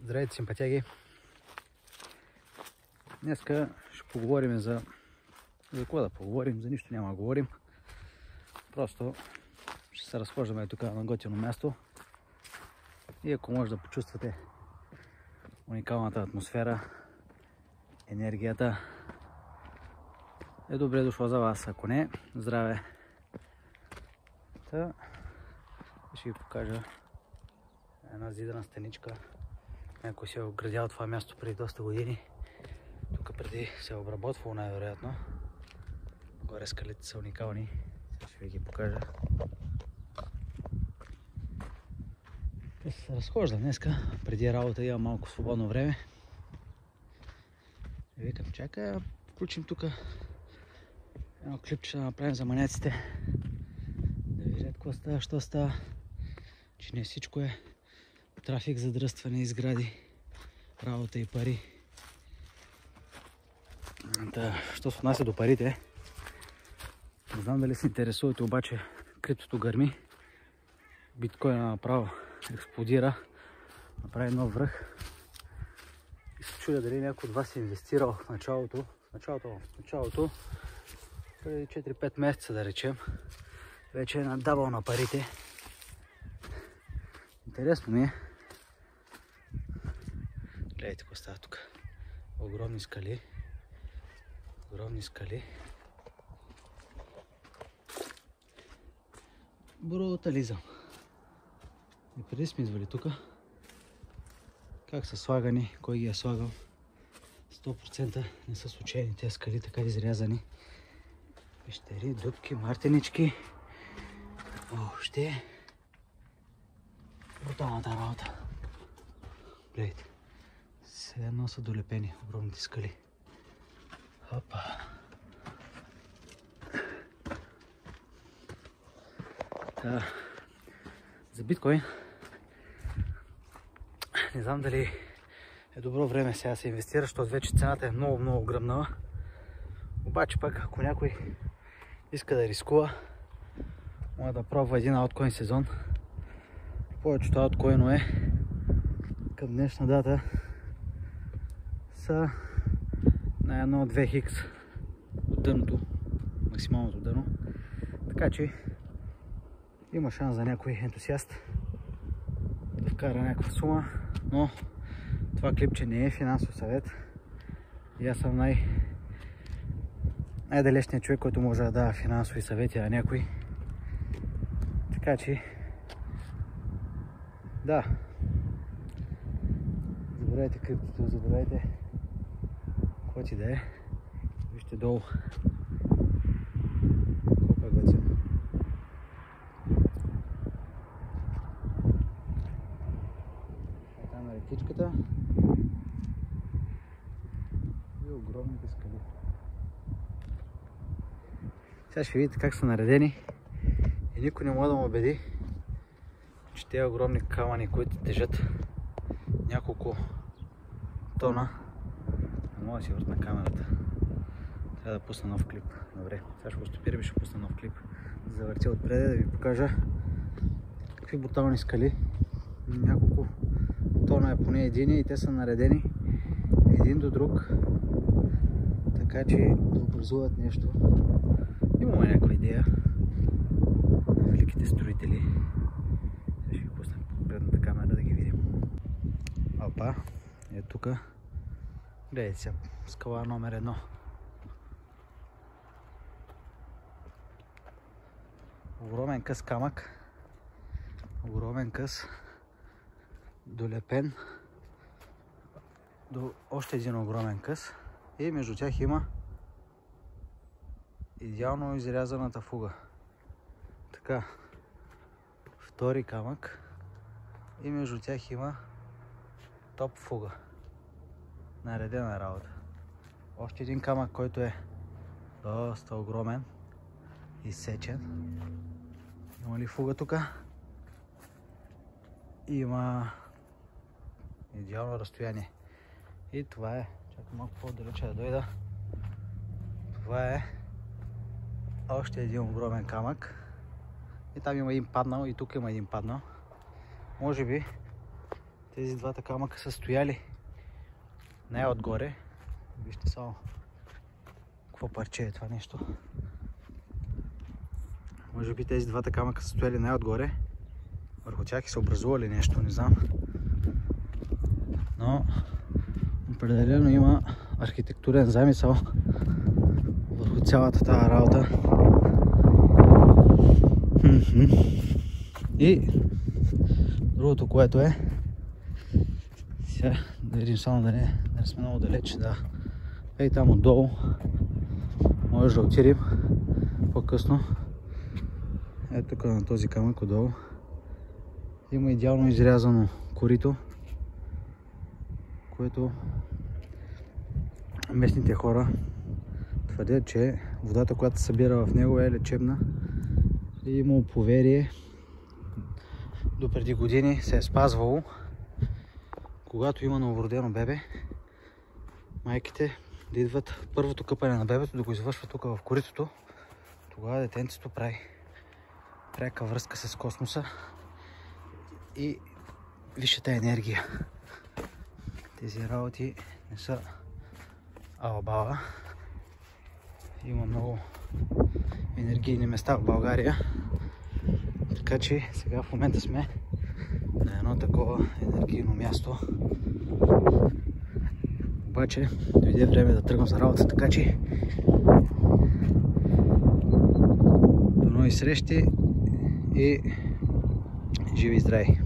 Здравейте, симпатяги! Днеска ще поговорим за какво да поговорим, за нищо няма да говорим. Просто ще се разхождаме тук на готино място и ако може да почувствате уникалната атмосфера, енергията, е добре дошло за вас. Ако не, здраве! Ще ви покажа една зидана стеничка. Някой се е оградял това място преди доста години. Тук преди се е обработвало най-вероятно. Горе скалите са уникални. Сега ще ви ги покажа. Те се разхождам днеска. Преди работа имам малко свободно време. И викам, чакай да включим тук едно клипче да направим за маняците. Да видят какво става, що става. Че не всичко е трафик, задръстване и сгради, работа и пари. Що се отнася до парите, не знам дали се интересувате, обаче криптото гърми. Биткоина направо експлодира, направи нов връх. И се чудя дали някой от вас е инвестирал в началото, преди 4-5 месеца да речем. Вече е надавал на парите. Интересно ми е. Гледайте какво става тук. Огромни скали. Огромни скали. Брутализъм. И преди сме извали тук. Как са слагани, кой ги е слагал. 100% не са случайни тези скали, така изрязани. Пещери, дупки, мартенички. Въобще бруталната работа. Гледайте. Все едно са долепени огромните скали. Опа. За биткоин не знам дали е добро време сега да се инвестира, защото вече цената е много гръмнала. Обаче пък ако някой иска да рискува, може да пробва един алткоин сезон. Повечето алткоинове към днешна дата са на едно 2 хикс от дъното, максималното дъно. Така че има шанс за някой ентусиаст да вкара някаква сума, но това клипче не е финансов съвет и аз съм най-далечният човек, който може да дава финансови съвети на някой. Така че да, забравяйте криптото, забравяйте какво ти да е. Вижте долу колко е готино. Там е рекичката и огромните скали. Сега ще видите как са наредени и никой не може да му убеди, че тези огромни камъни, които тежат няколко тона, не мога да си въртна камерата. Трябва да пусна нов клип. Добре, сега ще го стопирам и ще пусна нов клип. Да завъртя отпред да ви покажа какви брутални скали. Няколко тона е поне едини и те са наредени един до друг. Така че да образуват нещо. Имаме някаква идея на великите строители. Ще ви пусна предната камера да ги видим. Опа, е тук. Гледайте сега, скала номер 1. Огромен къс камък. Огромен къс. Долепен до още един огромен къс. И между тях има идеално изрязаната фуга. Така. Втори камък. И между тях има топ фуга. Наредена работа. Още един камък, който е доста огромен. Изсечен. Има ли фуга тук? Има идеално разстояние. И това е. Чакай малко по-далече да дойда. Това е още един огромен камък. И там има един паднал, и тук има един паднал. Може би Тези двата камъка са стояли най-отгоре. Вижте само какво парче е това нещо. Може би тези двата камъка са стояли най-отгоре. Върху тях се образували нещо, не знам. Но определено има архитектурен замисъл върху цялата тази работа. И другото, което е, сега да видим само да не сме много далеч, да. Ей там отдолу може да отидем по-късно. Ето тук на този камък отдолу има идеално изрязано корито, което местните хора твърдят, че водата, която се събира в него, е лечебна. И имало поверие, до преди години се е спазвало, когато има новородено бебе, майките да идват първото къпане на бебето, да го извършват тук в коритото. Тогава детенцето прави пряка връзка с космоса и висшата енергия. Тези работи не са алабала. Има много енергийни места в България. Така че сега в момента сме на едно такова енергийно място. Обаче дойде време да тръгвам за работа, така че до нови срещи и живи и здрави!